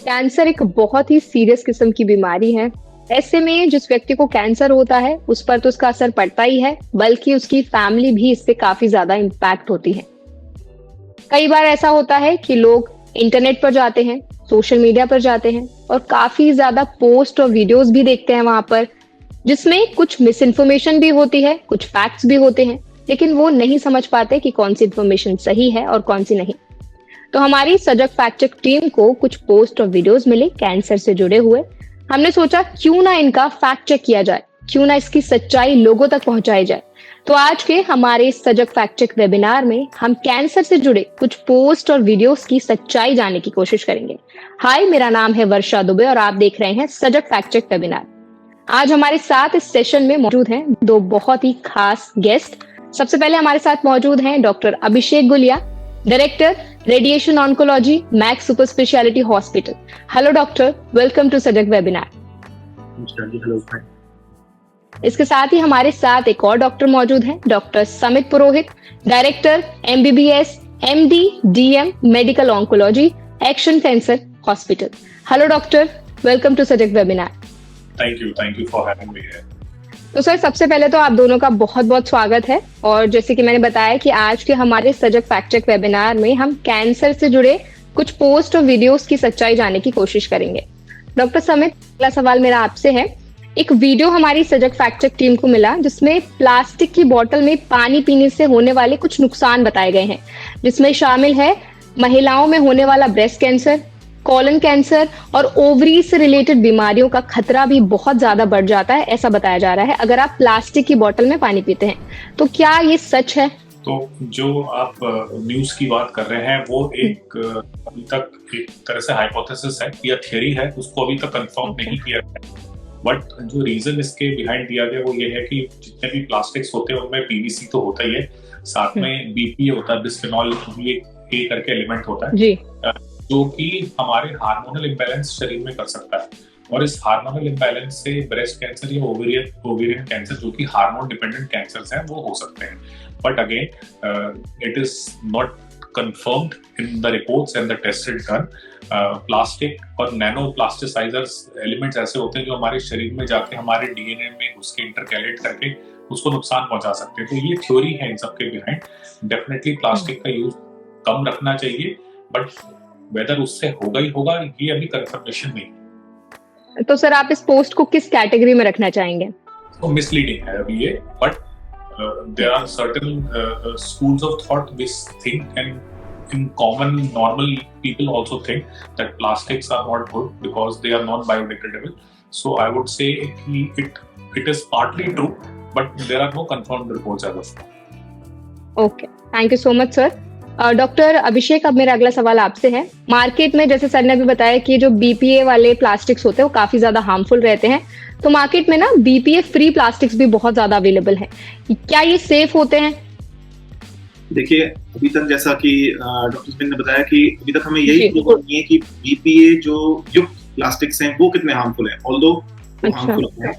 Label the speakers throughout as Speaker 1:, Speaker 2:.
Speaker 1: Cancer एक बहुत ही serious किस्म की बीमारी है। ऐसे में जिस व्यक्ति को कैंसर होता है, उस पर तो उसका असर पड़ता ही है, बल्कि उसकी फैमिली भी इससे काफी ज्यादा इम्पैक्ट होती है। कई बार ऐसा होता है कि लोग इंटरनेट पर जाते हैं, सोशल मीडिया पर जाते हैं और काफी ज्यादा पोस्ट और वीडियोस भी देखते हैं वहां पर, जिसमें कुछ मिस इन्फॉर्मेशन भी होती है, कुछ फैक्ट्स भी होते हैं, लेकिन वो नहीं समझ पाते कि कौन सी इन्फॉर्मेशन सही है और कौन सी नहीं। तो हमारी सजग फैक्ट चेक टीम को कुछ पोस्ट और वीडियोस मिले कैंसर से जुड़े हुए। हमने सोचा क्यों ना इनका फैक्ट चेक किया जाए, क्यों ना इसकी सच्चाई लोगों तक पहुंचाई जाए। तो आज के हमारे सजग फैक्ट चेक वेबिनार में हम कैंसर से जुड़े कुछ पोस्ट और वीडियोस की सच्चाई जानने की कोशिश करेंगे। हाय, मेरा नाम है वर्षा दुबे और आप देख रहे हैं सजग फैक्ट चेक वेबिनार। आज हमारे साथ इस सेशन में मौजूद हैं दो बहुत ही खास गेस्ट। सबसे पहले हमारे साथ मौजूद हैं doctor Abhishek Gulia, director radiation oncology, Max super speciality hospital. Hello doctor, welcome to Sajag webinar. इसके साथ ही हमारे साथ एक और डॉक्टर मौजूद हैं, doctor Samit Purohit, director MBBS MD DM medical oncology, action cancer hospital. Hello doctor, welcome to Sajag webinar.
Speaker 2: Thank you for having me here.
Speaker 1: तो sir, सबसे पहले तो आप दोनों का बहुत बहुत स्वागत है। और जैसे कि मैंने बताया कि आज के हमारे सजग फैक्ट चेक वेबिनार में हम कैंसर से जुड़े कुछ पोस्ट और वीडियोस की सच्चाई जानने की कोशिश करेंगे। डॉक्टर समित, पहला सवाल मेरा आपसे है। एक वीडियो हमारी सजग फैक्ट चेक टीम को मिला जिसमें प्लास्टिक की बोतल में पानी पीने से होने वाले कुछ नुकसान बताए गए हैं, जिसमें शामिल है महिलाओं में होने वाला ब्रेस्ट कैंसर, कॉलन कैंसर और ओवरी से रिलेटेड बीमारियों का खतरा भी बहुत ज्यादा बढ़ जाता है, ऐसा बताया जा रहा है अगर आप प्लास्टिक की बोतल में पानी पीते हैं। तो क्या ये सच है?
Speaker 2: तो जो आप न्यूज की बात कर रहे हैं वो एक अभी तक एक तरह से हाइपोथेसिस है या थियरी है, उसको अभी तक कंफर्म नहीं किया गया। बट जो रीजन इसके बिहाइंड दिया गया वो ये है कि जितने भी प्लास्टिक्स होते हैं उनमें PVC तो होता ही है, साथ में BPA होता है, बिस्फेनॉल भी एक A करके एलिमेंट होता है जी, जो कि हमारे हार्मोनल इम्बैलेंस शरीर में कर सकता है। और इस हार्मोनल इम्बैलेंस से ब्रेस्ट कैंसर या ओवेरियन कैंसर, जो कि हार्मोन डिपेंडेंट कैंसर्स हैं, वो हो सकते हैं। But again it is not confirmed in the reports and the tested done. Plastic और नैनो प्लास्टिसाइजर्स एलिमेंट्स ऐसे होते हैं जो हमारे शरीर में जाके हमारे DNA में उसके इंटरकैलेट करके उसको नुकसान पहुंचा सकते हैं। तो ये थ्योरी है इन सबके बिहाइंड। डेफिनेटली प्लास्टिक का यूज कम रखना चाहिए, बट वेदर उससे होगा ही होगा ये अभी कंफर्मेशन नहीं।
Speaker 1: तो सर, आप इस पोस्ट को किस कैटेगरी में रखना चाहेंगे?
Speaker 2: तो मिसलीडिंग है अभी ये, but there are certain schools of thought which think, and in common normal people also think that plastics are not good because they are non biodegradable. So I would say it is partly true, but there are no confirmed reports as of now.
Speaker 1: Okay, thank you so much sir. Doctor Abhishek, अब मेरा अगला सवाल आपसे है। Market में, जैसे sir ने भी बताया कि जो BPA वाले प्लास्टिक्स होते हैं वो काफी ज्यादा हार्मफुल रहते हैं, तो मार्केट में ना BPA फ्री प्लास्टिक्स भी बहुत ज्यादा अवेलेबल है। क्या ये सेफ होते हैं?
Speaker 3: देखिए, अभी तक जैसा कि डॉक्टर स्मिथ ने बताया कि अभी तक हमें यही प्रूव नहीं है कि BPA जो युक्त प्लास्टिक्स हैं वो कितने हार्मफुल हैं, ऑल्दो हार्मफुल हैं,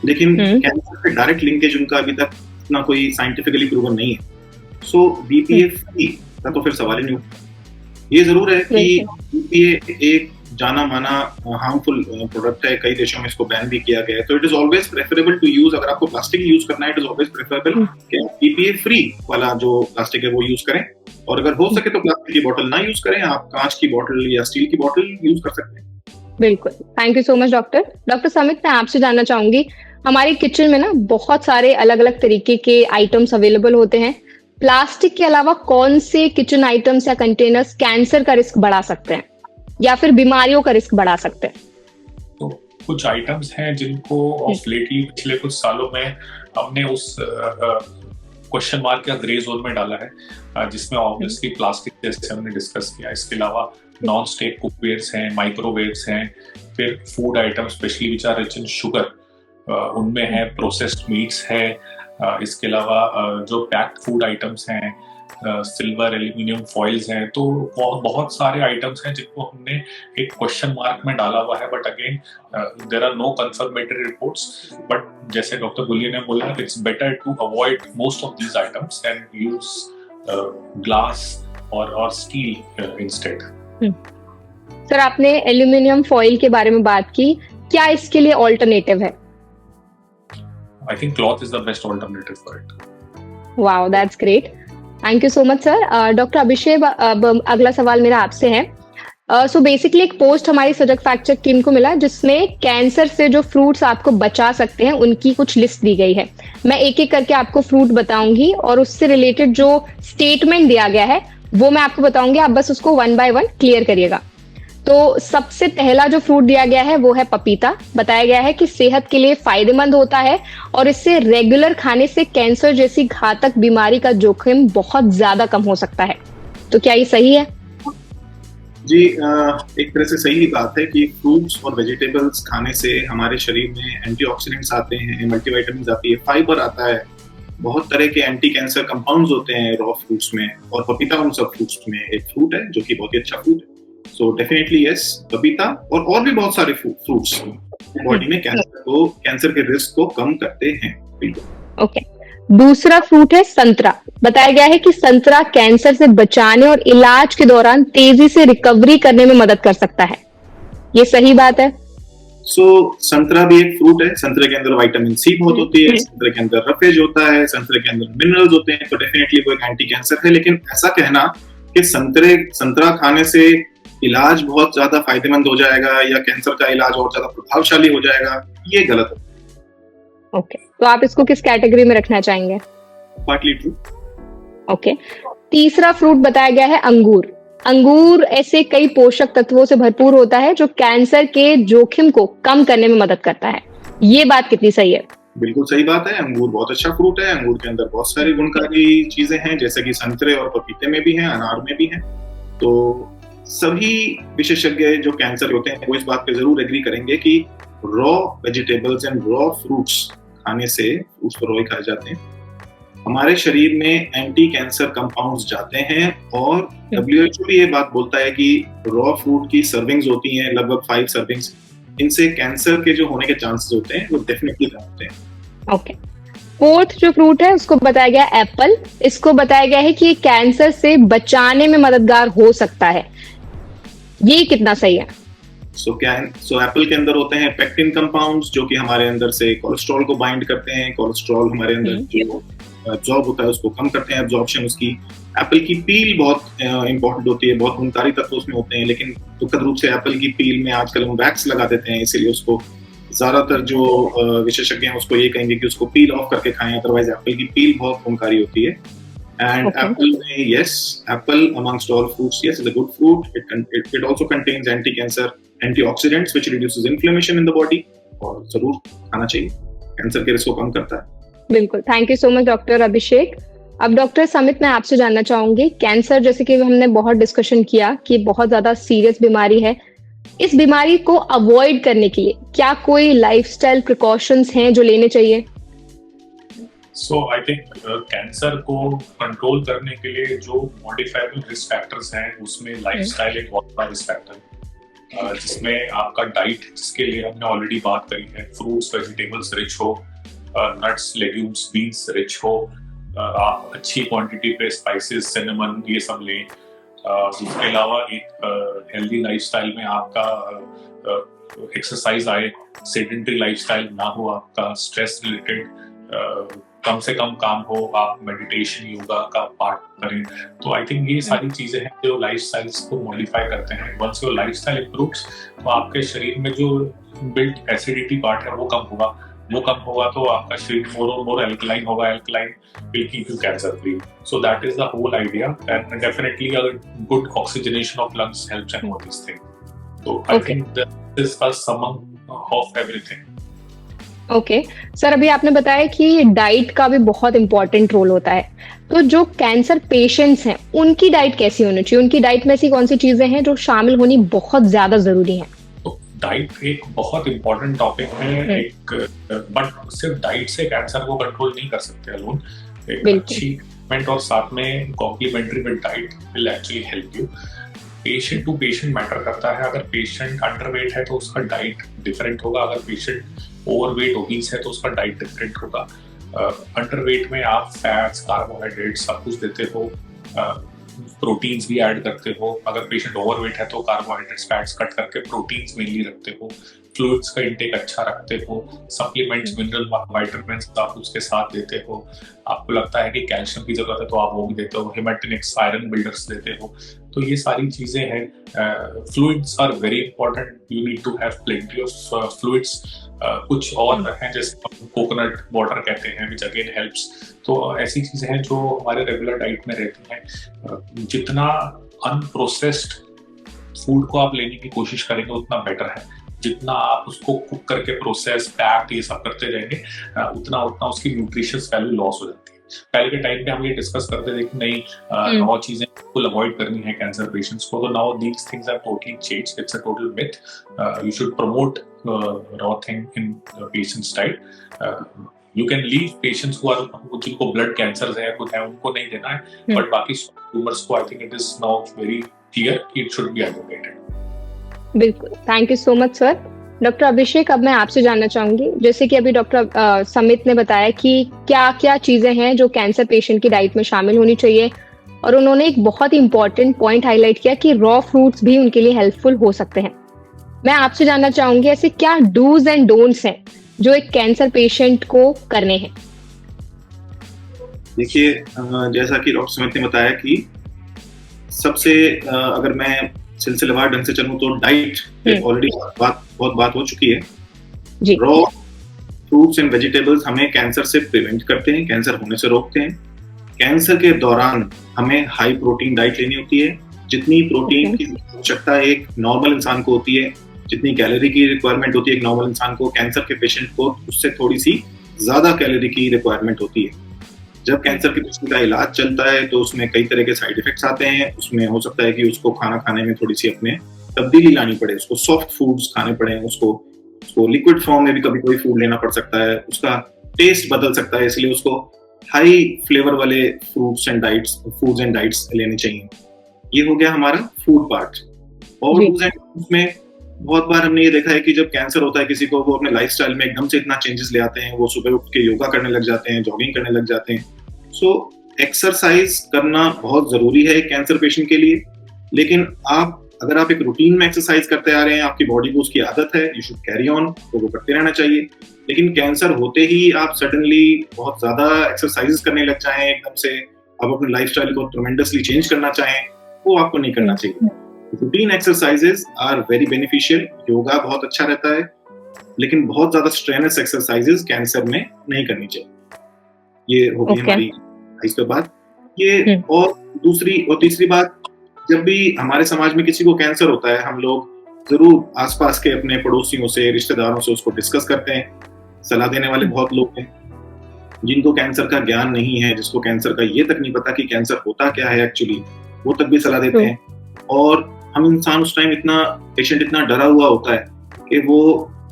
Speaker 3: लेकिन कैंसर से डायरेक्ट लिंकेज उनका अभी तक इतना कोई साइंटिफिकली प्रूवन नहीं है। सो BPA फ्री का तो फिर सवाल ही नहीं उठता। ये जरूर है कि BPA एक जाना माना हार्मफुल प्रोडक्ट है, कई देशों में इसको बैन भी किया गया है। तो it is always preferable to use, अगर आपको प्लास्टिक यूज करना है, इट इज ऑलवेज प्रेफरेबल कि BPA फ्री वाला जो प्लास्टिक है वो यूज करें, और अगर हो सके तो प्लास्टिक की बोतल ना यूज करें, आप कांच की बोतल या स्टील की बोतल यूज कर सकते हैं।
Speaker 1: बिल्कुल, thank you so much doctor. Doctor Samit, मैं आपसे जानना चाहूंगी, हमारे किचन में ना बहुत सारे अलग अलग तरीके के आइटम्स अवेलेबल होते हैं। प्लास्टिक के अलावा कौन से किचन आइटम्स या कंटेनर्स कैंसर का रिस्क बढ़ा सकते हैं या फिर बीमारियों का रिस्क बढ़ा सकते हैं?
Speaker 2: तो कुछ आइटम्स हैं जिनको ऑफ लेटली पिछले कुछ सालों में हमने उस क्वेश्चन मार्क या ग्रे जोन में डाला है, जिसमें ऑब्वियसली प्लास्टिक जैसे हमने डिस्कस किया। इसके अलावा नॉन स्टिक कुकवेयर्स हैं, माइक्रोवेव्स हैं, फिर food items specially which are rich in sugar, उनमें है प्रोसेस्ड मीट्स है। इसके अलावा जो पैक्ड फूड आइटम्स हैं, सिल्वर एल्यूमिनियम फॉइल्स हैं, तो बहुत सारे आइटम्स हैं जिनको हमने एक क्वेश्चन मार्क में डाला हुआ है। But again there are no confirmatory reports, but जैसे डॉक्टर गुलिया ने बोला, it's better to avoid most of these items and use glass और स्टील इंस्टेड।
Speaker 1: सर आपने एल्यूमिनियम फॉइल के बारे में बात की, क्या इसके लिए ऑल्टरनेटिव है?
Speaker 2: I think cloth is the best alternative for it.
Speaker 1: Wow, that's great, thank you so much sir. Doctor Abhishek, अब अगला सवाल मेरा आपसे है। सो बेसिकली एक पोस्ट हमारी सजग फैक्ट चेक टीम को मिला जिसमें कैंसर से जो फ्रूट्स आपको बचा सकते हैं उनकी कुछ लिस्ट दी गई है। मैं एक एक करके आपको फ्रूट बताऊंगी और उससे रिलेटेड जो स्टेटमेंट दिया गया है वो मैं आपको बताऊंगी, आप बस उसको 1 by 1 क्लियर करिएगा। तो सबसे पहला जो फ्रूट दिया गया है वो है पपीता। बताया गया है कि सेहत के लिए फायदेमंद होता है और इससे रेगुलर खाने से कैंसर जैसी घातक बीमारी का जोखिम बहुत ज्यादा कम हो सकता है। तो क्या ये सही है?
Speaker 3: जी, एक तरह से सही बात है कि फ्रूट्स और वेजिटेबल्स खाने से हमारे शरीर में एंटीऑक्सीडेंट्स आते हैं, मल्टीविटामिन्स आती है, फाइबर आता है, बहुत तरह के एंटी कैंसर कंपाउंड्स होते हैं रॉ फ्रूट्स में, और पपीता उन सब फ्रूट्स में एक फ्रूट है जो कि बहुत ही अच्छा फ्रूट है। सो डेफिनेटली यस, पपीता और भी बहुत सारे फ्रूट्स बॉडी में कैंसर के रिस्क को कम करते हैं। बिल्कुल।
Speaker 1: ओके, दूसरा फ्रूट है संतरा। बताया गया है कि संतरा कैंसर से बचाने और इलाज के दौरान तेजी से रिकवरी करने में मदद कर सकता है। ये सही बात है?
Speaker 3: संतरा भी एक फ्रूट है। संतरे के अंदर विटामिन सी बहुत होती है, संतरे के अंदर रफेज होता है, संतरे के अंदर मिनरल्स होते हैं, तो डेफिनेटली वो एक एंटी कैंसर है। लेकिन ऐसा कहना कि संतरा खाने से इलाज बहुत ज्यादा फायदेमंद हो जाएगा या कैंसर का इलाज और ज्यादा प्रभावशाली हो जाएगा, ये गलत है।
Speaker 1: ओके, तो आप इसको किस कैटेगरी में रखना चाहेंगे?
Speaker 3: Partly true.
Speaker 1: ओके, तीसरा फ्रूट बताया गया है अंगूर। अंगूर ऐसे कई पोषक तत्वों से भरपूर होता है जो कैंसर के जोखिम को कम करने में मदद करता है। ये बात कितनी सही है?
Speaker 3: बिल्कुल सही बात है। अंगूर बहुत अच्छा फ्रूट है। अंगूर के अंदर बहुत सारी गुणकारी चीजें हैं, जैसे कि संतरे और पपीते में भी हैं, अनार में भी हैं। तो सभी विशेषज्ञ जो कैंसर होते हैं वो इस बात पे जरूर एग्री करेंगे कि raw vegetables and raw fruits खाने से, फ्रूट्स तो रॉ ही खाए जाते हैं, हमारे शरीर में एंटी कैंसर कंपाउंड्स जाते हैं। और WHO भी ये बात बोलता है कि रॉ फ्रूट की सर्विंग्स होती हैं लगभग 5 सर्विंग्स, इनसे कैंसर के जो होने के चांसेस होते हैं वो डेफिनेटली कम होते हैं।
Speaker 1: ओके, फोर्थ जो फ्रूट है उसको बताया गया है एप्पल। इसको बताया गया है कि ये कैंसर से बचाने में मददगार हो सकता है। ये कितना सही है?
Speaker 3: सो एप्पल के अंदर होते हैं पेक्टिन कंपाउंड्स जो कि हमारे अंदर से कोलेस्ट्रॉल को बाइंड करते हैं। कोलेस्ट्रॉल हमारे अंदर जो एब्जॉर्ब होता है उसको कम करते हैं, एब्जॉर्प्शन उसकी। एप्पल की पील बहुत इंपॉर्टेंट होती है, बहुत गुणकारी तत्व उसमें होते हैं, लेकिन दुखद रूप से एप्पल की पील में आजकल हम वैक्स लगा देते हैं, इसीलिए उसको ज्यादातर जो विशेषज्ञ हैं उसको ये कहेंगे कि उसको पील ऑफ करके खाएं, अदरवाइज एप्पल की पील बहुत गुणकारी होती है। And apple, yes, apple amongst all fruits, yes, is a good fruit. It also contains anti-cancer antioxidants which reduces inflammation in the body, और जरूर खाना चाहिए, कैंसर के रिस्क को कम करता है।
Speaker 1: बिल्कुल, thank you so much doctor Abhishek. अब डॉक्टर समित, मैं आपसे जानना चाहूंगी, कैंसर जैसे कि हमने बहुत डिस्कशन किया कि बहुत ज्यादा सीरियस बीमारी है, इस बीमारी को अवॉइड करने के लिए क्या कोई लाइफस्टाइल प्रिकॉशंस हैं जो लेने चाहिए?
Speaker 2: सो आई थिंक कैंसर को कंट्रोल करने के लिए जो मॉडिफाइबल रिस्क फैक्टर्स हैं उसमें लाइफस्टाइल एक बहुत बड़ा रिस्क फैक्टर है, जिसमें आपका डाइट, जिसके लिए हमने ऑलरेडी बात करी है, फ्रूट्स वेजिटेबल्स रिच हो, नट्स लेग्यूम्स बीन्स रिच हो, आप अच्छी क्वांटिटी पे स्पाइसेस सिनेमन ये सब लें। उसके अलावा एक हेल्दी लाइफस्टाइल में आपका एक्सरसाइज आए, सेडेंटरी लाइफस्टाइल ना हो, आपका स्ट्रेस रिलेटेड कम से कम काम हो, आप मेडिटेशन योगा का पार्ट करें। तो आई थिंक ये सारी चीजें हैं जो लाइफस्टाइल्स को मॉडिफाई करते हैं। वंस योर लाइफस्टाइल इंप्रूव्स तो आपके शरीर में जो बिल्ट एसिडिटी पार्ट है वो कम होगा तो आपका शरीर मोर एल्कलाइन होगा, alkaline will keep you cancer free. So that is the whole idea, and definitely a good oxygenation of lungs helps in all this thing. तो I think this is some of everything.
Speaker 1: Okay sir, अभी आपने बताया कि diet का भी बहुत important role होता है, तो जो कैंसर पेशेंट्स हैं उनकी डाइट कैसी होनी चाहिए? उनकी डाइट में ऐसी कौन सी चीजें हैं जो शामिल होनी बहुत ज्यादा जरूरी है?
Speaker 2: तो डाइट एक बहुत इंपॉर्टेंट टॉपिक है, एक बट सिर्फ डाइट से कैंसर को कंट्रोल नहीं कर सकते अलोन। एक अच्छी ट्रीटमेंट और साथ में complementary with diet will actually help you. Patient to patient matter करता है। अगर पेशेंट अंडरवेट है तो उसका डाइट डिफरेंट होगा, अगर पेशेंट ओवरवेट ओबीस है तो उसका डाइट डिफरेंट होगा। अंडरवेट में आप फैट्स, कार्बोहाइड्रेट्स सब कुछ देते हो, प्रोटीन्स भी ऐड करते हो। अगर पेशेंट ओवरवेट है तो कार्बोहाइड्रेट्स फैट्स कट करके प्रोटीन्स मेनली रखते हो। फ्लूइड्स का इंटेक अच्छा रखते हो। सप्लीमेंट्स, मिनरल वाइटामिन्स आप उसके साथ देते हो। आपको लगता है कि कैल्शियम की जरूरत है तो आप वो भी देते हो। हेमेटिनिक्स, आयरन बिल्डर्स देते हो। तो ये सारी चीजें हैं। Fluids are very important. You need to have plenty of fluids. कुछ और हैं जैसे कोकोनट वाटर कहते हैं, विच अगेन हेल्प्स। तो ऐसी चीजें हैं जो हमारे रेगुलर डाइट में रहती हैं। जितना अनप्रोसेस्ड फूड को आप लेने की कोशिश करेंगे उतना बेटर है। जितना आप उसको कुक करके प्रोसेस, पैक, ये सब करते जाएंगे उतना उसकी न्यूट्रिशियस वैल्यू लॉस हो जाती है। पहले के टाइम पे हम ये डिस्कस करते थे कि नहीं, रॉ चीजें बिल्कुल अवॉइड करनी है कैंसर पेशेंट्स को। तो now these things are totally changed. It's a total myth. You should promote raw thing in patients diet. You can leave patients जिनको ब्लड कैंसर है, कुछ है, उनको नहीं देना है, बट बाकी ट्यूमर्स को I think it is now very clear कि इट शुड बी एडवोकेटेड।
Speaker 1: बिल्कुल, thank you so much sir. Doctor Abhishek, अब मैं आपसे जानना चाहूंगी, जैसे कि अभी डॉक्टर समित ने बताया कि क्या क्या चीजें हैं जो कैंसर पेशेंट की डाइट में शामिल होनी चाहिए, और उन्होंने एक बहुत ही इंपॉर्टेंट पॉइंट हाईलाइट किया कि रॉ फ्रूट्स भी उनके लिए हेल्पफुल हो सकते हैं। मैं आपसे जानना चाहूंगी ऐसे क्या डूज एंड डोंट्स हैं जो एक कैंसर पेशेंट को करने हैं।
Speaker 3: देखिए, जैसा कि डॉक्टर समित ने बताया कि सबसे अगर मैं सिलसिलेवार ढंग से चलूं तो डाइट ऑलरेडी बहुत बात हो चुकी है। रॉ फ्रूट्स एंड वेजिटेबल्स हमें कैंसर से प्रिवेंट करते हैं, कैंसर होने से रोकते हैं। कैंसर के दौरान हमें हाई प्रोटीन डाइट लेनी होती है। जितनी प्रोटीन की आवश्यकता एक नॉर्मल इंसान को होती है, जितनी कैलोरी की रिक्वायरमेंट होती है एक नॉर्मल इंसान को, कैंसर के पेशेंट को उससे थोड़ी सी ज्यादा कैलोरी की रिक्वायरमेंट होती है। जब कैंसर के पेशेंट का इलाज चलता है तो उसमें कई तरह के साइड इफेक्ट्स आते हैं। उसमें हो सकता है कि उसको खाना खाने में थोड़ी सी अपने तब्दीली लानी पड़े, उसको सॉफ्ट फूड्स खाने पड़े, उसको लिक्विड फॉर्म में भी कभी कोई फूड लेना पड़ सकता है, उसका टेस्ट बदल सकता है, इसलिए उसको हाई फ्लेवर वाले फूड्स एंड डाइट्स लेने चाहिए। ये हो गया हमारा फूड पार्ट। और उसमें बहुत बार हमने ये देखा है कि जब कैंसर होता है किसी को, वो अपने लाइफस्टाइल में एकदम से इतना चेंजेस ले आते हैं, वो सुबह उठ के योगा करने लग जाते हैं, जॉगिंग करने लग जाते हैं। सो एक्सरसाइज करना बहुत जरूरी है कैंसर पेशेंट के लिए। लेकिन अगर आप एक रूटीन में एक्सरसाइज करते आ रहे हैं, आपकी बॉडी को उसकी आदत है, यू शुड कैरी ऑन, तो वो करते रहना चाहिए। लेकिन कैंसर होते ही आप सडनली बहुत ज्यादा एक्सरसाइज करने लग जाएं, एकदम से आप अपने लाइफस्टाइल को ट्रेमेंडसली चेंज करना चाहें, वो आपको नहीं करना चाहिए। Routine exercises are very beneficial. Yoga बहुत अच्छा रहता है, लेकिन बहुत ज्यादा स्ट्रेनस एक्सरसाइजेस कैंसर में नहीं करनी चाहिए। ये होगी हमारी इस पे बात। ये और दूसरी और तीसरी बात, जब भी हमारे समाज में किसी को कैंसर होता है, हम लोग जरूर आसपास के अपने पड़ोसियों से, रिश्तेदारों से उसको डिस्कस करते हैं। सलाह देने वाले बहुत लोग हैं। जिनको कैंसर का ज्ञान नहीं है, जिसको कैंसर का ये तक नहीं पता कि कैंसर होता क्या है एक्चुअली, वो तक भी सलाह देते हैं। और हम इंसान उस टाइम पेशेंट इतना डरा हुआ होता है कि वो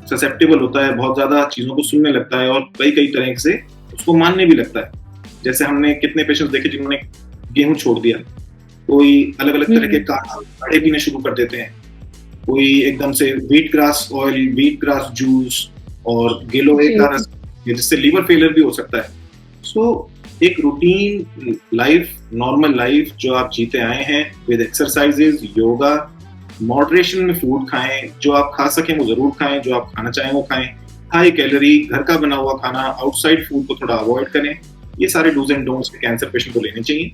Speaker 3: ससेप्टेबल होता है, बहुत ज्यादा चीजों को सुनने लगता है और कई तरह से उसको मानने भी लगता है। जैसे हमने कितने पेशेंट्स देखे जिन्होंने गेहूं छोड़ दिया, कोई अलग अलग तरह के काढ़े पीने शुरू कर देते हैं, कोई एकदम से wheat grass oil, wheat grass juice और गिलोय का रस, जिससे लीवर फेलियर भी हो सकता है। सो एक रूटीन लाइफ, नॉर्मल लाइफ जो आप जीते आए हैं विद एक्सरसाइजेज, योगा, मॉडरेशन में फूड खाएं, जो आप खा सकें वो जरूर खाएं, जो आप खाना चाहें वो खाएं। हाई कैलोरी घर का बना हुआ खाना, आउटसाइड फूड को थोड़ा अवॉइड करें। ये सारे dos and don'ts cancer patient को लेने चाहिए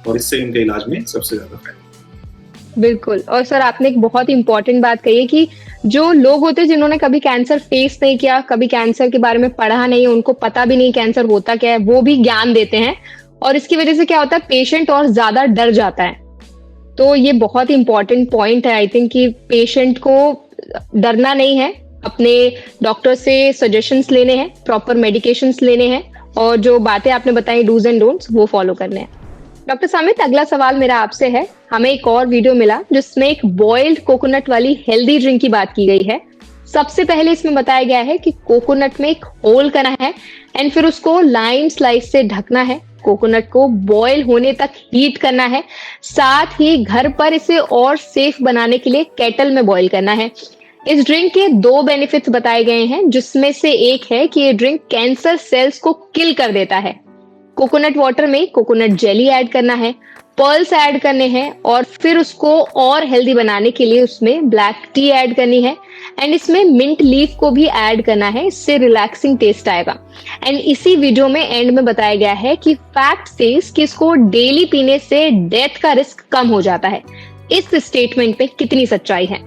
Speaker 3: और इससे इनके इलाज में सबसे ज्यादा फायदा।
Speaker 1: बिल्कुल। और सर, आपने एक बहुत इंपॉर्टेंट बात कही है कि जो लोग होते हैं जिन्होंने कभी कैंसर फेस नहीं किया, कभी कैंसर के बारे में पढ़ा नहीं, उनको पता भी नहीं कैंसर होता क्या है, वो भी ज्ञान देते हैं और इसकी वजह से क्या होता है, पेशेंट और ज्यादा डर जाता है। तो ये बहुत इंपॉर्टेंट पॉइंट है आई थिंक कि पेशेंट को डरना नहीं है, अपने डॉक्टर से सजेशंस लेने हैं, प्रॉपर मेडिकेशंस लेने हैं और जो बातें आपने बताई डूज एंड डोंट्स वो फॉलो करने हैं। डॉक्टर समित, अगला सवाल मेरा आपसे है। हमें एक और वीडियो मिला जिसमें एक बॉइल्ड कोकोनट वाली हेल्दी ड्रिंक की बात की गई है। सबसे पहले इसमें बताया गया है कि कोकोनट में एक होल करना है एंड फिर उसको लाइन स्लाइस से ढकना है, कोकोनट को बॉयल होने तक हीट करना है, साथ ही घर पर इसे और सेफ बनाने के लिए केटल में बॉयल करना है। इस ड्रिंक के 2 बेनिफिट्स बताए गए हैं, जिसमें से एक है कि ये ड्रिंक कैंसर सेल्स को किल कर देता है। कोकोनट वाटर में कोकोनट जेली ऐड करना है, पर्ल्स ऐड करने हैं और फिर उसको और हेल्दी बनाने के लिए उसमें ब्लैक टी ऐड करनी है एंड इसमें मिंट लीफ को भी ऐड करना है, इससे रिलैक्सिंग टेस्ट आएगा। एंड इसी वीडियो में एंड में बताया गया है कि फैक्ट सेज कि इसको डेली पीने से डेथ का रिस्क कम हो जाता है। इस स्टेटमेंट पे कितनी सच्चाई है?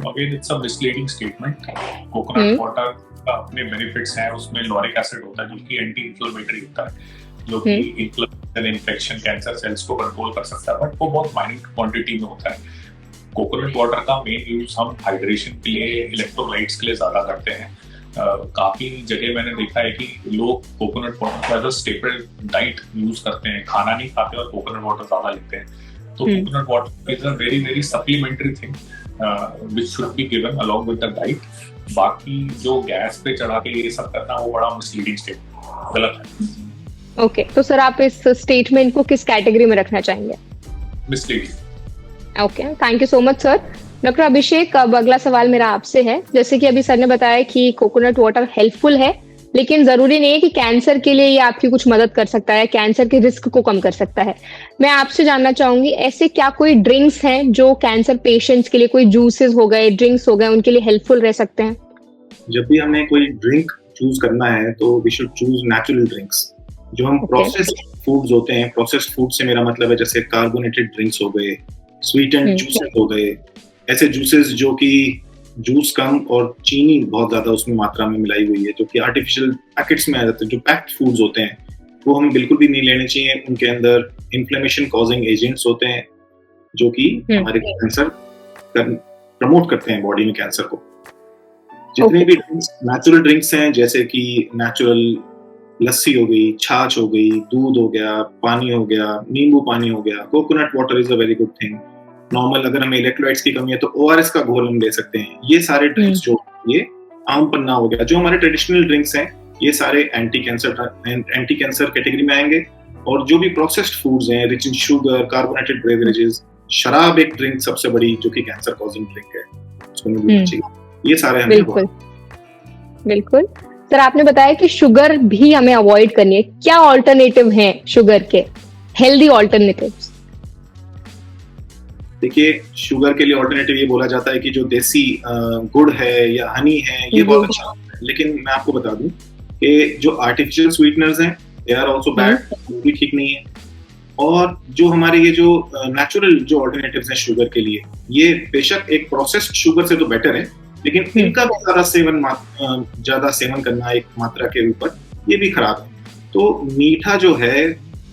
Speaker 2: Again, it's a misleading statement. Coconut water का अपने बेनिफिट्स हैं, उसमें लॉरिक एसिड होता है जो कि एंटी इंफ्लेमेटरी होता है, जो कि इन्फ्लेमेशन, इन्फेक्शन, कैंसर सेल्स को कंट्रोल कर सकता है, बट वो बहुत माइन्यूट क्वांटिटी में होता है। कोकोनट वाटर का मेन यूज हम हाइड्रेशन के लिए, इलेक्ट्रोलाइट्स के लिए ज्यादा करते हैं। काफी जगह मैंने देखा है कि लोग कोकोनट वाटर को as a staple diet use करते हैं, खाना नहीं खाते और कोकोनट वाटर ज्यादा लेते हैं। तो coconut water is a very very supplementary thing which should be given along with the diet. बाकी जो गैस पे चढ़ा के ये सब करना वो बड़ा मिसलीडिंग स्टेटमेंट, गलत है।
Speaker 1: ओके, तो सर आप इस स्टेटमेंट को किस कैटेगरी में रखना चाहेंगे?
Speaker 2: Misleading.
Speaker 1: Okay, thank you so much sir. Doctor Abhishek, अब अगला सवाल मेरा आपसे है। जैसे कि अभी सर ने बताया कि कोकोनट वाटर हेल्पफुल है, लेकिन जरूरी नहीं है कि कैंसर के लिए ये आपकी कुछ मदद कर सकता है, कैंसर के रिस्क को कम कर सकता है। मैं आपसे जानना चाहूंगी, ऐसे क्या कोई ड्रिंक्स हैं जो कैंसर पेशेंट्स के लिए, कोई जूसेस हो गए, ड्रिंक्स हो गए, उनके लिए हेल्पफुल रह सकते हैं?
Speaker 3: जब भी हमें कोई ड्रिंक चूज करना है तो we should choose natural drinks. जो हम प्रोसेस्ड फूड्स होते हैं, प्रोसेस्ड फूड से मेरा मतलब है जैसे कार्बोनेटेड ड्रिंक्स हो गए, स्वीट एंड जूसेस हो गए, ऐसे जूसेस जो कि जूस कम और चीनी बहुत ज्यादा उसमें मात्रा में मिलाई हुई है, जो कि आर्टिफिशियल पैकेट्स में आ जाते हैं, जो पैक्ड फूड्स होते हैं, वो हमें बिल्कुल भी नहीं लेने चाहिए। उनके अंदर इन्फ्लेमेशन कॉजिंग एजेंट्स होते हैं जो कि हमारे कैंसर प्रमोट करते हैं बॉडी में कैंसर को। जितने भी नेचुरल ड्रिंक्स हैं, जैसे कि नेचुरल लस्सी हो गई, छाछ हो गई, दूध हो गया, पानी हो गया, नींबू पानी हो गया, coconut water is a very good thing. Normal अगर हमें इलेक्ट्रोलाइट्स की कमी है तो ORS का घोल हम ले सकते हैं। ये सारे ड्रिंक्स जो, ये आम पन्ना हो गया, जो हमारे ट्रेडिशनल ड्रिंक्स हैं, ये सारे एंटी कैंसर कैटेगरी में आएंगे। और जो भी प्रोसेस्ड फूड्स हैं, rich in sugar, carbonated beverages, शराब एक ड्रिंक सबसे बड़ी जो कि कैंसर कॉजिंग ड्रिंक है, उसको नहीं भूलना चाहिए। ये सारे हमें
Speaker 1: बिल्कुल बिल्कुल। सर आपने बताया कि शुगर भी हमें अवॉइड करनी है, क्या ऑल्टरनेटिव हैं शुगर के, हेल्दी ऑल्टरनेटिव्स?
Speaker 3: देखिए, शुगर के लिए ऑल्टरनेटिव ये बोला जाता है कि जो देसी गुड़ है या हनी है, ये बहुत अच्छा होता है। लेकिन मैं आपको बता दूं कि जो आर्टिफिशियल स्वीटनर्स हैं, दे आर आल्सो बैड, वो भी ठीक नहीं है। और जो हमारे ये जो नेचुरल जो ऑल्टरनेटिव्स हैं शुगर के लिए, ये बेशक एक प्रोसेस्ड शुगर से तो बेटर है, लेकिन इनका भी ज्यादा सेवन करना एक मात्रा के ऊपर, ये भी खराब है। तो मीठा जो है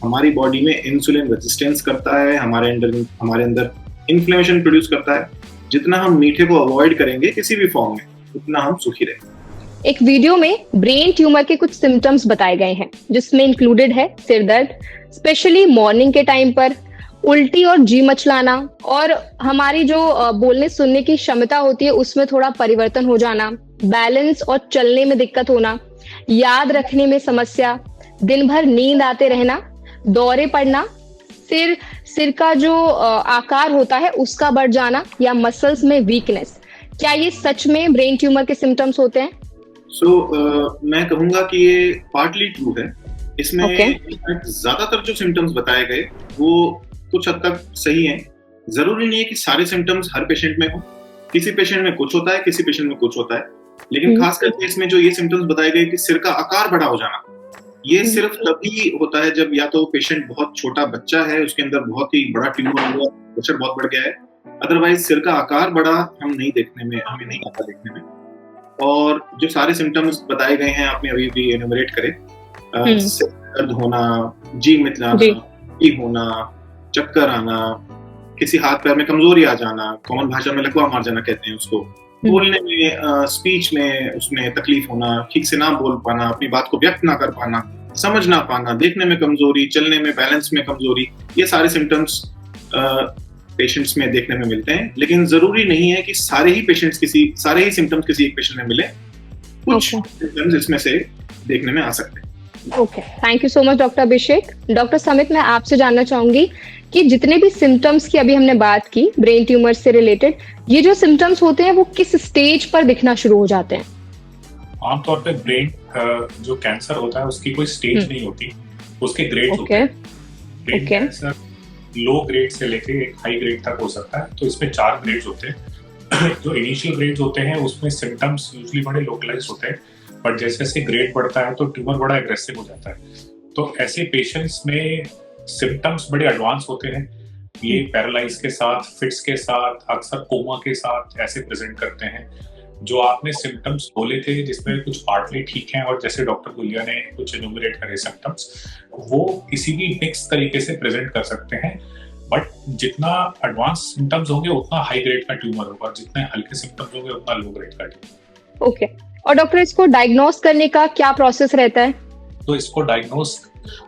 Speaker 3: हमारी बॉडी में इंसुलिन रेजिस्टेंस करता है, हमारे अंदर इन्फ्लेमेशन प्रोड्यूस करता है। जितना हम मीठे को अवॉइड करेंगे किसी भी फॉर्म में, उतना हम सुखी रहेंगे।
Speaker 1: एक वीडियो में ब्रेन ट्यूमर के कुछ सिम्टम्स बताए गए हैं, जिसमें इंक्लूडेड है सिर दर्द, स्पेशली मॉर्निंग के टाइम पर, उल्टी और जी मचलाना, और हमारी जो बोलने सुनने की क्षमता होती है उसमें थोड़ा परिवर्तन हो जाना, बैलेंस और चलने में दिक्कत होना, याद रखने में समस्या, दिन भर नींद आते रहना, दौरे पड़ना, सिर का जो आकार होता है उसका बढ़ जाना, या मसल्स में वीकनेस। क्या ये सच में ब्रेन ट्यूमर के सिम्टम्स होते हैं?
Speaker 3: मैं कहूंगा कि ये पार्टली ट्रू है। इसमें ज्यादातर जो सिम्टम्स बताए गए वो कुछ हद तक सही हैं। जरूरी नहीं है कि सारे सिम्टम्स हर पेशेंट में हो, किसी पेशेंट में कुछ होता है, किसी पेशेंट में कुछ होता है। लेकिन खास करके इसमें जो ये सिम्टम्स बताए गए कि सिर का आकार बड़ा हो जाना, ये सिर्फ तभी होता है जब या तो पेशेंट बहुत छोटा बच्चा है, उसके अंदर बहुत ही बड़ा ट्यूमर हो गया, प्रेशर बहुत बढ़ गया है। अदरवाइज सिर का आकार बड़ा हमें नहीं आता देखने में। और जो सारे सिम्टम्स बताए गए हैं, आपने अभी भी एनुमरेट करे, सिर दर्द होना, जी मिचलाना, होना, चक्कर आना, किसी हाथ पैर में कमजोरी आ जाना, कॉमन भाषा में लकवा मार जाना कहते हैं उसको, बोलने में, स्पीच में उसमें तकलीफ होना, ठीक से ना बोल पाना, अपनी बात को व्यक्त ना कर पाना, समझ ना पाना, देखने में कमजोरी, चलने में, बैलेंस में कमजोरी, ये सारे सिम्टम्स पेशेंट्स में देखने में मिलते हैं। लेकिन जरूरी नहीं है कि सारे ही सिम्टम्स किसी एक पेशेंट में मिले, कुछ सिम्टम्स इसमें से देखने में आ सकते हैं।
Speaker 1: Okay, thank you so much doctor Abhishek. Doctor Samit, मैं आपसे जानना चाहूंगी कि जितने भी सिम्टम्स की अभी हमने बात की ब्रेन ट्यूमर से रिलेटेड, ये जो सिम्टम्स होते हैं वो किस स्टेज पर दिखना शुरू हो जाते हैं?
Speaker 2: आमतौर पे ब्रेन जो कैंसर होता है उसकी कोई स्टेज नहीं होती, उसके ग्रेड्स होते हैं। ब्रेन कैंसर लो ग्रेड से लेके एक हाई ग्रेड तक हो सकता है। तो इसमें 4 ग्रेड्स होते हैं। जो इनिशियल ग्रेड्स होते हैं उसमें सिम्टम्स यूजुअली बड़े लोकलाइज होते हैं, बट जैसे जैसे ग्रेड बढ़ता है तो ट्यूमर बड़ा एग्रेसिव हो जाता है। तो ऐसे पेशेंट्स में सिम्टम्स बड़े एडवांस होते हैं। ये पैरालाइज के साथ, फिट्स के साथ, अक्सर कोमा के साथ ऐसे प्रेजेंट करते हैं। जो आपने सिम्टम्स बोले थे जिसमें कुछ पार्टली ठीक हैं और जैसे डॉक्टर गुलिया ने कुछ एनुमरेट करे सिम्टम्स, वो किसी भी मिक्स तरीके से प्रेजेंट कर सकते हैं। बट जितना एडवांस सिम्टम्स होंगे उतना हाई ग्रेड का ट्यूमर होगा, जितने हल्के सिम्टम्स होंगे उतना लो ग्रेड का ट्यूमर।
Speaker 1: ओके। और डॉक्टर, इसको डायग्नोस करने का क्या प्रोसेस रहता है?
Speaker 2: तो इसको डायग्नोस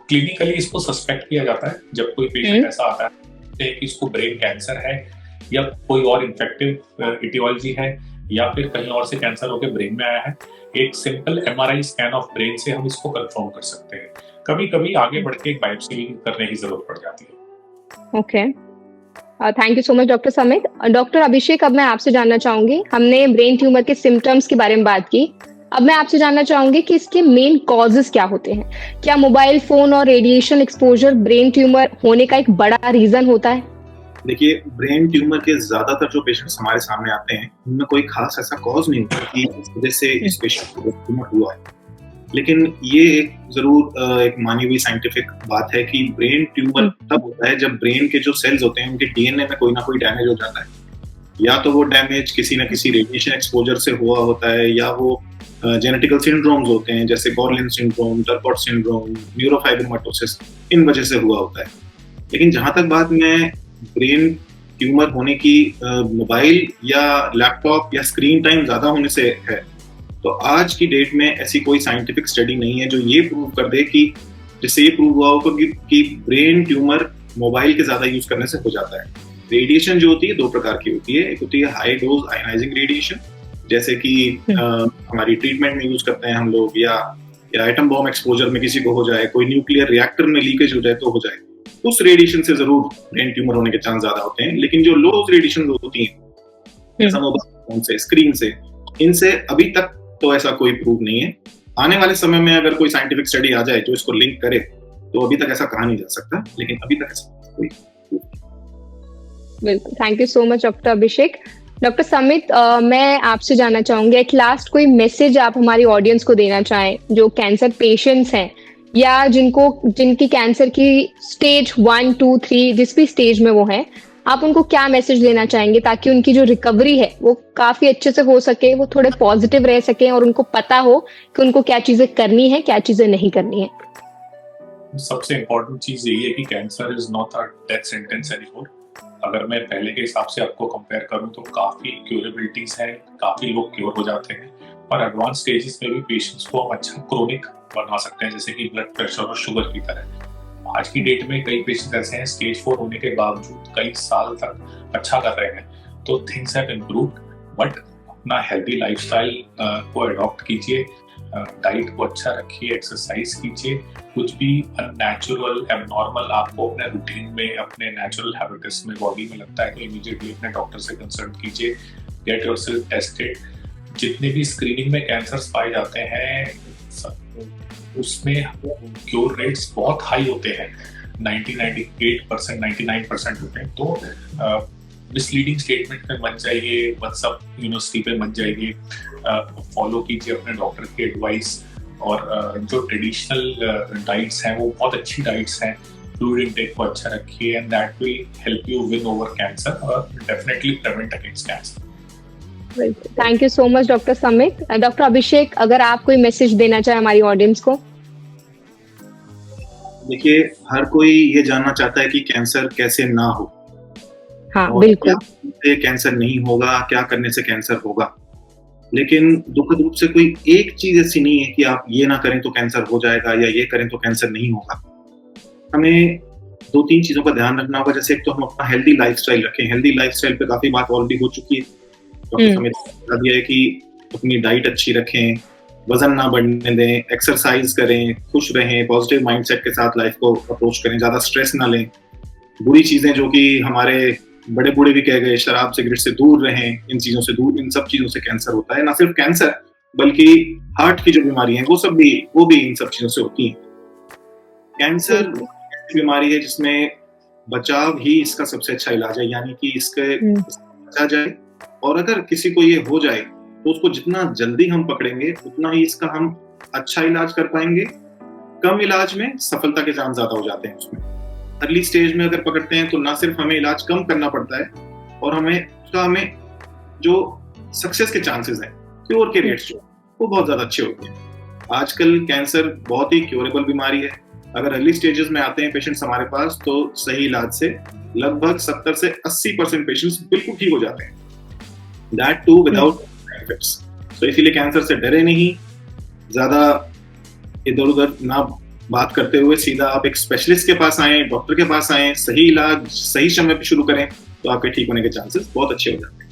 Speaker 2: क्लिनिकली इसको सस्पेक्ट किया जाता है जब कोई पेशेंट ऐसा आता है कि इसको ब्रेन कैंसर है या कोई और इन्फेक्टिव इटियोलॉजी है या फिर कहीं और से कैंसर होकर ब्रेन में आया है। एक simple MRI scan of brain से हम इसको कंफर्म कर सकते हैं। कभी कभी आगे बढ़ के एक बायोप्सी भी करने की जरूरत पड़ जाती है।
Speaker 1: Okay, thank you so much doctor Samit. Doctor Abhishek, अब मैं आपसे जानना चाहूंगी, हमने ब्रेन ट्यूमर के सिम्टम्स के बारे में बात की, अब मैं आपसे जानना चाहूंगी कि इसके मेन कॉजेस क्या होते हैं। क्या मोबाइल फोन और रेडिएशन एक्सपोजर ब्रेन ट्यूमर होने का एक बड़ा रीजन होता है?
Speaker 3: देखिए, ब्रेन ट्यूमर के ज्यादातर जो पेशेंट्स हमारे सामने आते हैं उनमें कोई खास ऐसा कॉज नहीं होता कि इस वजह से इस पेशेंट को ट्यूमर हुआ है। लेकिन ये एक जरूर एक मानी हुई साइंटिफिक बात है कि ब्रेन ट्यूमर तब होता है जब ब्रेन के जो सेल्स होते हैं उनके डीएनए में कोई ना कोई डैमेज हो जाता है। या तो वो डैमेज किसी ना किसी रेडिएशन एक्सपोजर से हुआ होता है, या वो जेनेटिकल सिंड्रोम्स होते हैं जैसे गॉर्लिन सिंड्रोम, टर्कोट सिंड्रोम, न्यूरोफाइब्रोमाटोसिस, इन वजह से हुआ होता है। लेकिन जहां तक बात में ब्रेन ट्यूमर होने की मोबाइल या लैपटॉप या स्क्रीन टाइम ज्यादा होने से है, तो आज की डेट में ऐसी कोई साइंटिफिक स्टडी नहीं है जो ये प्रूव कर दे कि जिससे ये प्रूव हुआ हो कि ब्रेन ट्यूमर मोबाइल के ज्यादा यूज करने से हो जाता है। रेडिएशन जो होती है 2 प्रकार की होती है। एक होती है हाई डोज आयनाइजिंग रेडिएशन, जैसे कि हमारी ट्रीटमेंट में यूज करते हैं हम लोग, या एटम बॉम्ब एक्सपोजर में किसी को हो जाए, कोई न्यूक्लियर रिएक्टर में लीकेज हो जाए तो हो जाए, उस रेडिएशन से जरूर ब्रेन ट्यूमर होने के चांस ज्यादा होते हैं। लेकिन जो लो रेडिएशन होती हैं जैसा मोबाइल फोन से, स्क्रीन से, इनसे अभी तक तो ऐसा कोई प्रूव नहीं है। आने वाले समय में अगर कोई साइंटिफिक स्टडी आ जाए जो इसको लिंक करे तो अभी तक ऐसा कहा नहीं जा सकता, लेकिन अभी तक ऐसा कोई
Speaker 1: बिल्कुल, thank you so much doctor Abhishek. Doctor Samit, मैं आपसे जानना चाहूंगी, एट लास्ट कोई मैसेज आप हमारी ऑडियंस को देना चाहें जो कैंसर पेशेंट्स हैं या जिनकी कैंसर की स्टेज 1, 2, 3 जिस भी स्टेज में वो हैं, आप उनको क्या मैसेज देना चाहेंगे ताकि उनकी जो रिकवरी है वो काफी अच्छे से हो सके, वो थोड़े पॉजिटिव रह सके और उनको पता हो कि उनको क्या चीजें करनी है, क्या चीजें नहीं करनी है?
Speaker 2: सबसे इम्पोर्टेंट चीज यही है कि cancer is not a death sentence anymore. अगर मैं पहले के हिसाब से आपको कंपेयर करूं तो काफी क्यूरेबिलिटीज हैं, काफी लोग क्योर हो जाते हैं, और एडवांस स्टेजेस में भी पेशेंट्स को हम अच्छा क्रोनिक बना सकते हैं, जैसे कि ब्लड प्रेशर और शुगर की तरह। आज की डेट में कई पेशेंट्स ऐसे हैं स्टेज 4 होने के बावजूद कई साल तक अच्छा कर रहे हैं। तो थिंग्स हैव इम्प्रूव्ड, बट अपना हेल्दी लाइफस्टाइल को अडॉप्ट कीजिए, डाइट को अच्छा रखिए, एक्सरसाइज कीजिए। कुछ भी अननेचुरल, एबनॉर्मल आपको अपने रूटीन में, अपने नेचुरल हैबिट्स में, बॉडी में लगता है तो इमीडिएटली अपने डॉक्टर से कंसल्ट कीजिए, गेट योरसेल्फ टेस्टेड। जितने भी स्क्रीनिंग में कैंसर्स पाए जाते हैं उसमें क्योर रेट्स बहुत हाई होते हैं, 98%, 99% होते हैं। तो मिसलीडिंग स्टेटमेंट में मत जाइए, व्हाट्सएप यूनिवर्सिटी पे मत जाइए, फॉलो कीजिए अपने डॉक्टर की एडवाइस। और जो ट्रेडिशनल डाइट्स हैं वो बहुत अच्छी डाइट्स हैं, फ्लूइड इनटेक को अच्छा रखिए, and that will help you win over cancer और definitely prevent against cancer.
Speaker 1: Thank you so much doctor Samit. Doctor Abhishek, अगर आप कोई मैसेज देना चाहे हमारी ऑडियंस को?
Speaker 3: देखिए, हर कोई ये जानना चाहता है कि कैंसर कैसे ना हो।
Speaker 1: हाँ, बिल्कुल।
Speaker 3: कैंसर नहीं होगा, क्या करने से कैंसर होगा, लेकिन दुखद रूप से कोई एक चीज ऐसी नहीं है कि आप ये ना करें तो कैंसर हो जाएगा या ये करें तो कैंसर नहीं होगा। हमें 2-3 चीजों का ध्यान रखना होगा। जैसे एक तो हम अपना हेल्दी लाइफस्टाइल रखें। हेल्दी लाइफस्टाइल पे काफी बात ऑलरेडी हो चुकी है, डॉक्टर समित ने बता दिया है कि अपनी डाइट अच्छी रखें, वजन ना बढ़ने दें, एक्सरसाइज करें, खुश रहें, पॉजिटिव माइंडसेट के साथ लाइफ को अप्रोच करें, ज्यादा स्ट्रेस ना लें। बुरी चीजें जो कि हमारे बड़े बूढ़े भी कह गए, शराब सिगरेट से दूर रहें, इन चीजों से दूर। इन सब चीजों से कैंसर होता है। ना सिर्फ कैंसर बल्कि हार्ट की जो बीमारी है वो भी इन सब चीजों से होती है। कैंसर ऐसी बीमारी है जिसमें बचाव ही इसका सबसे अच्छा इलाज है, यानी कि इसके बचा जाए, और अगर किसी को ये हो जाए तो उसको जितना जल्दी हम पकड़ेंगे उतना ही इसका हम अच्छा इलाज कर पाएंगे। कम इलाज में सफलता के चांस ज्यादा हो जाते हैं उसमें। अर्ली स्टेज में अगर पकड़ते हैं तो ना सिर्फ हमें इलाज कम करना पड़ता है, और हमें जो सक्सेस के चांसेस हैं, क्योर के रेट्स जो वो बहुत ज्यादा अच्छे होते हैं। आजकल कैंसर बहुत ही क्योरेबल बीमारी है। अगर अर्ली स्टेजेस में आते हैं पेशेंट्स हमारे पास तो सही इलाज से लगभग 70 से 80% पेशेंट्स बिल्कुल ठीक हो जाते हैं, that too without side effects. तो इसीलिए कैंसर से डरे नहीं, ज्यादा इधर उधर ना बात करते हुए सीधा आप एक स्पेशलिस्ट के पास आए, डॉक्टर के पास आए, सही इलाज सही समय पे शुरू करें तो आपके ठीक होने के चांसेस बहुत अच्छे हो जाते हैं।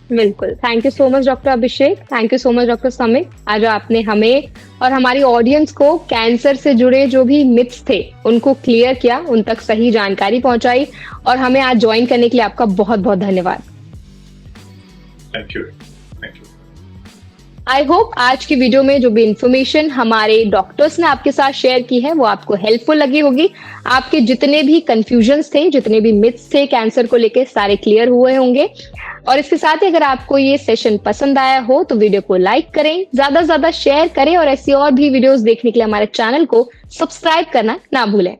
Speaker 1: बिल्कुल। Thank you so much doctor Abhishek, thank you so much doctor Samit. आज आपने हमें और हमारी ऑडियंस को कैंसर से जुड़े जो भी मिथ्स थे उनको क्लियर किया, उन तक सही जानकारी पहुंचाई, और हमें आज ज्वाइन करने के लिए आपका बहुत बहुत धन्यवाद।
Speaker 2: Thank you.
Speaker 1: आई होप आज की वीडियो में जो भी इंफॉर्मेशन हमारे डॉक्टर्स ने आपके साथ शेयर की है वो आपको हेल्पफुल लगी होगी। आपके जितने भी कंफ्यूजन्स थे, जितने भी मिथ्स थे कैंसर को लेके, सारे क्लियर हुए होंगे। और इसके साथ ही अगर आपको ये सेशन पसंद आया हो तो वीडियो को लाइक करें, ज्यादा से ज्यादा शेयर करें, और ऐसी और भी वीडियोस देखने के लिए हमारे चैनल को सब्सक्राइब करना ना भूलें।